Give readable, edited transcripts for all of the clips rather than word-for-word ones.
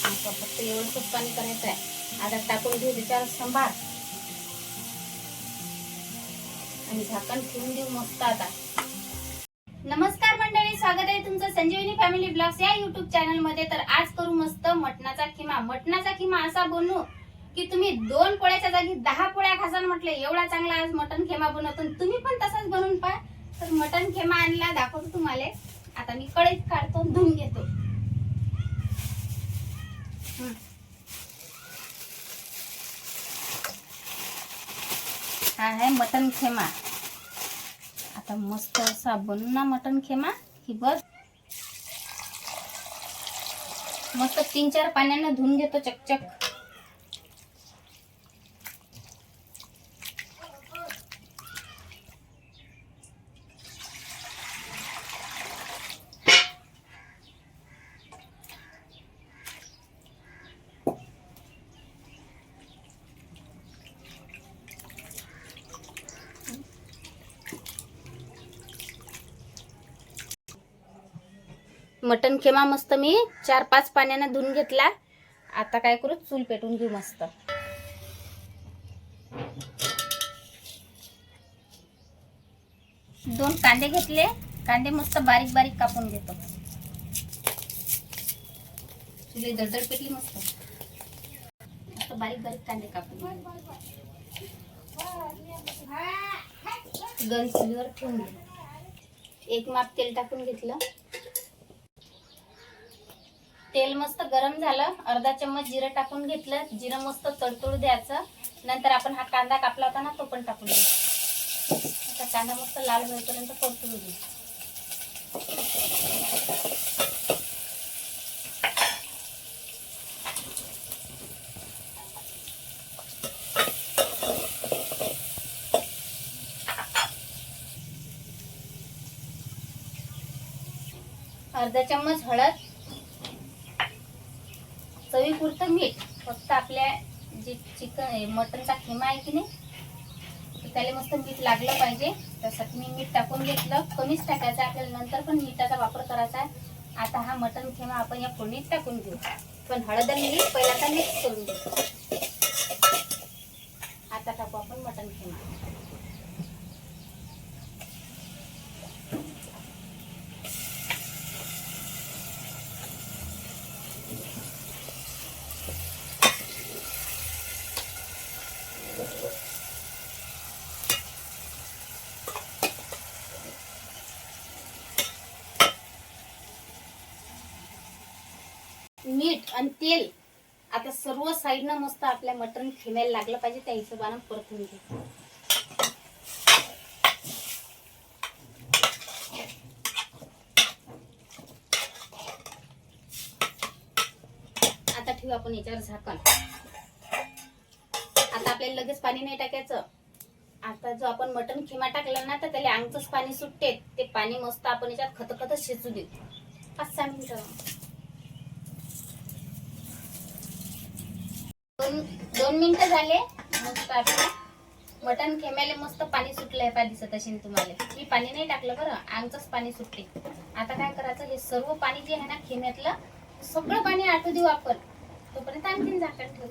फक्त एवढंच पाणी करायचं आहे. आता टाकून घेऊ त्याच्यावर सांबार आणि झाकण ठेवून देऊ मस्त. आता नमस्कार मंडळी, स्वागत आहे तुमचं संजीवनी फॅमिली ब्लॉग्स या युट्यूब चॅनल मध्ये. तर आज करू मस्त मटणाचा खिमा. मटणाचा खिमा असा बनवू की तुम्ही 2 पोळ्याच्या जागी 10 पोळ्या खासान म्हटलं. एवढा चांगला आज मटण खिमा बनवतो. तुम्ही पण तसाच बनवून पहा. तर मटण खिमा आणला दाखवतो तुम्हाला. आता मी कढईत काढतो, धुवून घेतो. हा आहे मटण खिमा. आता मस्त असा बनवू ना मटण खिमा की बस. मस्त 3-4 पाण्यानं धुवून घेतो चकचक. मटण खिमा मस्त मी 4-5 पाण्यानं धुवून घेतला. आता काय करू, चूल पेटून घेऊ मस्त. दोन कांदे घेतले. कांदे मस्त बारीक बारीक कापून घेतो. चुली दडदड पेटली मस्त. मस्त बारीक बारीक कांदे कापून गॅस चुलीवर ठेवून घे. 1 माप तेल टाकून घेतलं. तेल मस्त गरम झालं. अर्धा चम्मच जिरं टाकून घेतलं. जिरं मस्त तडतडू द्यायचं. नंतर आपण हा कांदा कापला होता ना, तो पण टाकून द्यायचा. आता कांदा मस्त लाल होईपर्यंत परतून घेऊ. अर्धा चम्मच हळद, चवीपुरतं मीठ. फक्त आपल्या जे चिकन मटनचा खिमा आहे की नाही, त्याला मस्त मीठ लागलं पाहिजे. त्यासाठी मी मीठ टाकून घेतलं. कमीच टाकायचं आपल्याला, नंतर पण मीठाचा वापर करायचा आहे. आता हा मटन खिमा आपण या फोडणीत टाकून घेऊ. पण हळद आणि मीठ पहिल्यांदा मिक्स करून घेऊ. आता टाकू आपण मटन खिमा. मीठ आणि तेल आता सर्व साईडनं मस्त आपल्या मटण खिम्याला लागलं पाहिजे, त्या हिशोबानं परतून घे. आता ठेवू आपण याच्यावर झाकण. आता आपल्याला लगेच पाणी नाही टाकायचं. आता जो आपण मटण खिमा टाकला ना, तर त्याला अंगचंच पाणी सुटते. ते पाणी मस्त आपण याच्यात खतखत शिजू देऊ 5-6 मिनिटं. 2 मिनिटं झाले. मस्त आपल्या मटण खिम्याला मस्त पाणी सुटलंय. पाय दिसत असेल तुम्हाला. मी पाणी नाही टाकलं बरं, अंगचंच पाणी सुटते. आता काय करायचं, हे सर्व पाणी जे आहे ना खिम्यातलं, सगळं पाणी आटू देऊ आपण. तोपर्यंत आणखीन झाकण ठेवू.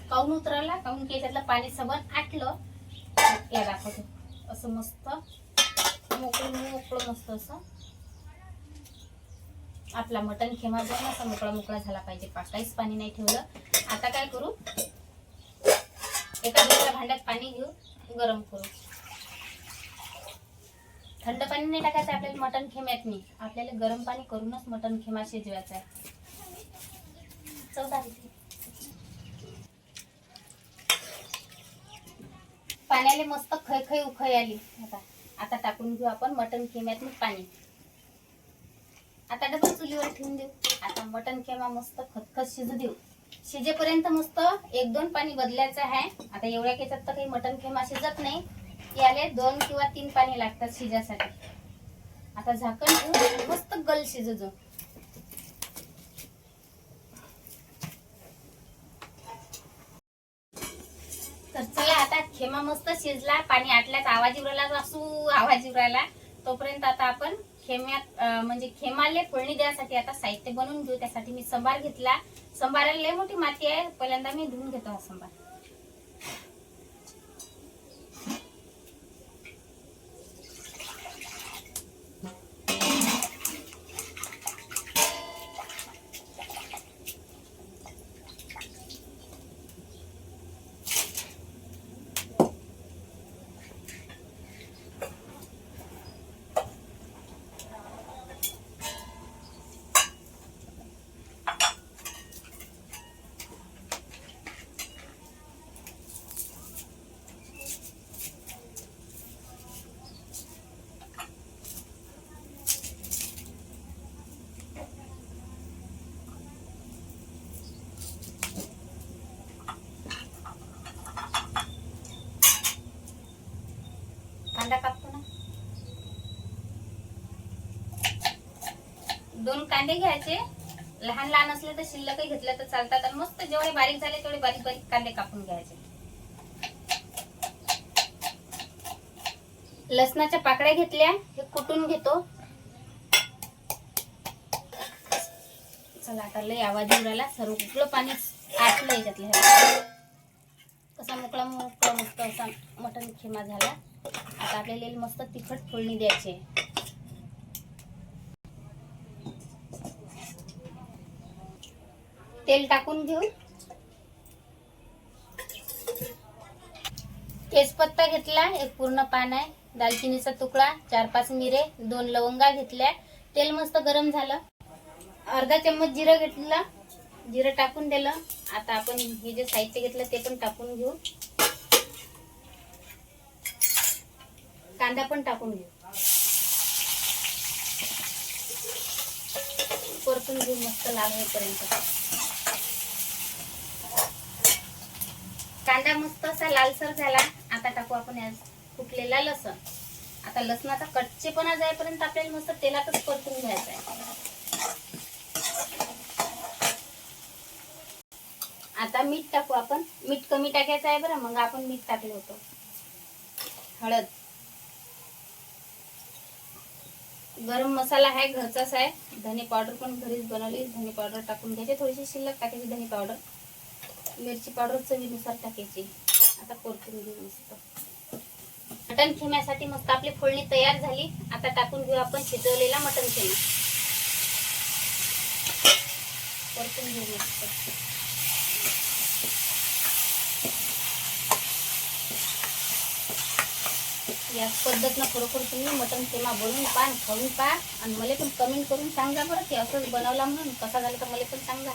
काऊन उतरवला, काऊन की याच्यातलं पाणी सगळं आटलं. या दाखवतो असं मस्त मोकळं मोकळं मस्त असं आपला मटण खिमा जो असा मोकळा मोकळा झाला पाहिजे. काहीच पाणी नाही ठेवलं. आता काय करू, एका दुसऱ्या भांड्यात पाणी घेऊ, गरम करू. थंड पाणी नाही टाकायचं आपल्याला मटण खिम्यात. नाही, आपल्याला गरम पाणी करूनच मटण खिमा शिजवायचा आहे. 14 पाण्याला मस्त खै उखळ आली. आता टाकून घेऊ आपण मटण खिम्यात पाणी. आता डबल चुलीवर ठेवून देऊ. आता मटण खिमा मस्त खतखत शिजू देऊ. शिजेपर्यंत मस्त 1-2 पाणी बदलायचं आहे. आता एवढ्या केच्यात तर काही मटण खिमा शिजत नाही. याले 2 किंवा 3 पाणी लागतात शिजासाठी. आता झाकण ठेवून मस्त गल शिजू दे. तर चला, आता खिमा मस्त शिजला. पाणी आटल्याचा आवाज येऊ राहिला, तोपर्यंत आता आपण खेम्यात म्हणजे खेमाले फोडणी द्यासाठी आता साहित्य बनवून घेऊ. त्यासाठी मी संभार घेतला. संभाराला लय मोठी माती आहे, पहिल्यांदा मी धुवून घेतो हा संभार. कांदा कापतो ना. 2 कांदे घ्यायचे. लहान लहान असले तर शिल्लकही घेतले तर चालतात. आणि मस्त जेवढे बारीक झाले तेवढे बारीक बारीक कांदे कापून घ्यायचे. लसणाच्या पाकळ्या घेतल्या, हे कुटून घेतो. चला आता लय आवाज येऊन राहिला. सर्व कुठलं पाणी आटलं याच्यातलं. कसा मोकळा मोकळा मस्त असा मटण खिमा झाला. आता आपल्याला मस्त तिखट फोडणी द्यायची. तेल टाकून घेऊ. तेजपत्ता घेतला, एक पूर्ण पान आहे. दालचिनीचा तुकडा, 4-5 मिरे, 2 लवंगा घेतल्या. तेल मस्त गरम झालं. अर्धा चम्मच जिरं घेतलं, जिरं टाकून दिलं. आता आपण हे जे साहित्य घेतलं ते पण टाकून घेऊ. कांदा पण टाकून घेऊ. परतून घेऊ मस्त लाल होईपर्यंत. कांदा मस्त असा लालसर झाला. आता टाकू आपण यात कुटलेला लसण. आता लसणाचा कच्चेपणा जाईपर्यंत आपल्याला मस्त तेलातच परतून घ्यायचा आहे. आता मीठ टाकू आपण. मीठ कमी टाकायचं आहे बरं, मग आपण मीठ टाकलं होतं. हळद, गरम मसाला आहे घरचाच आहे. धने पावडर पण घरीच बनवली. धने पावडर टाकून घ्यायची. थोडीशी शिल्लक टाकायची धने पावडर. मिरची पावडर चवीनुसार टाकायची. आता परतून घेऊ मस्त. मटण खिम्यासाठी मस्त आपली फोडणी तयार झाली. आता टाकून घेऊ आपण शिजवलेला मटण खिमा. परतून घेऊ मस्त. या पद्धतीनं खरोखर तुम्ही मटण खिमा बनवून पहा, खाऊन पहा. आणि मला पण कमेंट करून सांगा बरं की असंच बनवला म्हणून. कसा झाला तर मला पण सांगा.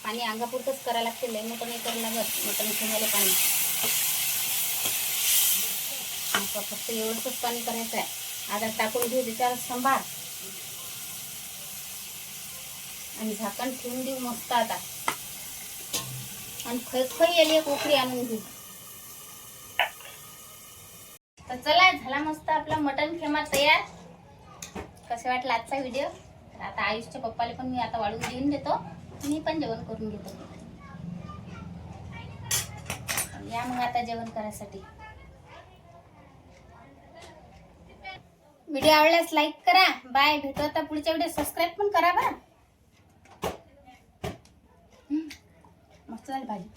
पाणी अंगापुरतच करायला लागते, लय मोठं नाही करायला लागत मटण खिम्याला पाणी. फक्त एवढंच पाणी करायचं आहे. आता टाकून घेऊ त्याच्यावर संभार आणि झाकण ठेवून देऊ मस्त. आता आणि खै याली एक उकळी आणून घेऊ. तर चला, झाला मस्त आपला मटण खिमा तयार. कसे वाटला आजचा व्हिडिओ? आता आयुषच्या पप्पाला पण मी आता वाढून देऊन देतो. मी पण जेवण करून घेतो. या मग आता जेवण करायसाठी. व्हिडिओ आवडल्यास लाईक करा. बाय. भेटू आता पुढच्या व्हिडिओ. सबस्क्राईब पण करा बरं. मस्त झाली भाजी.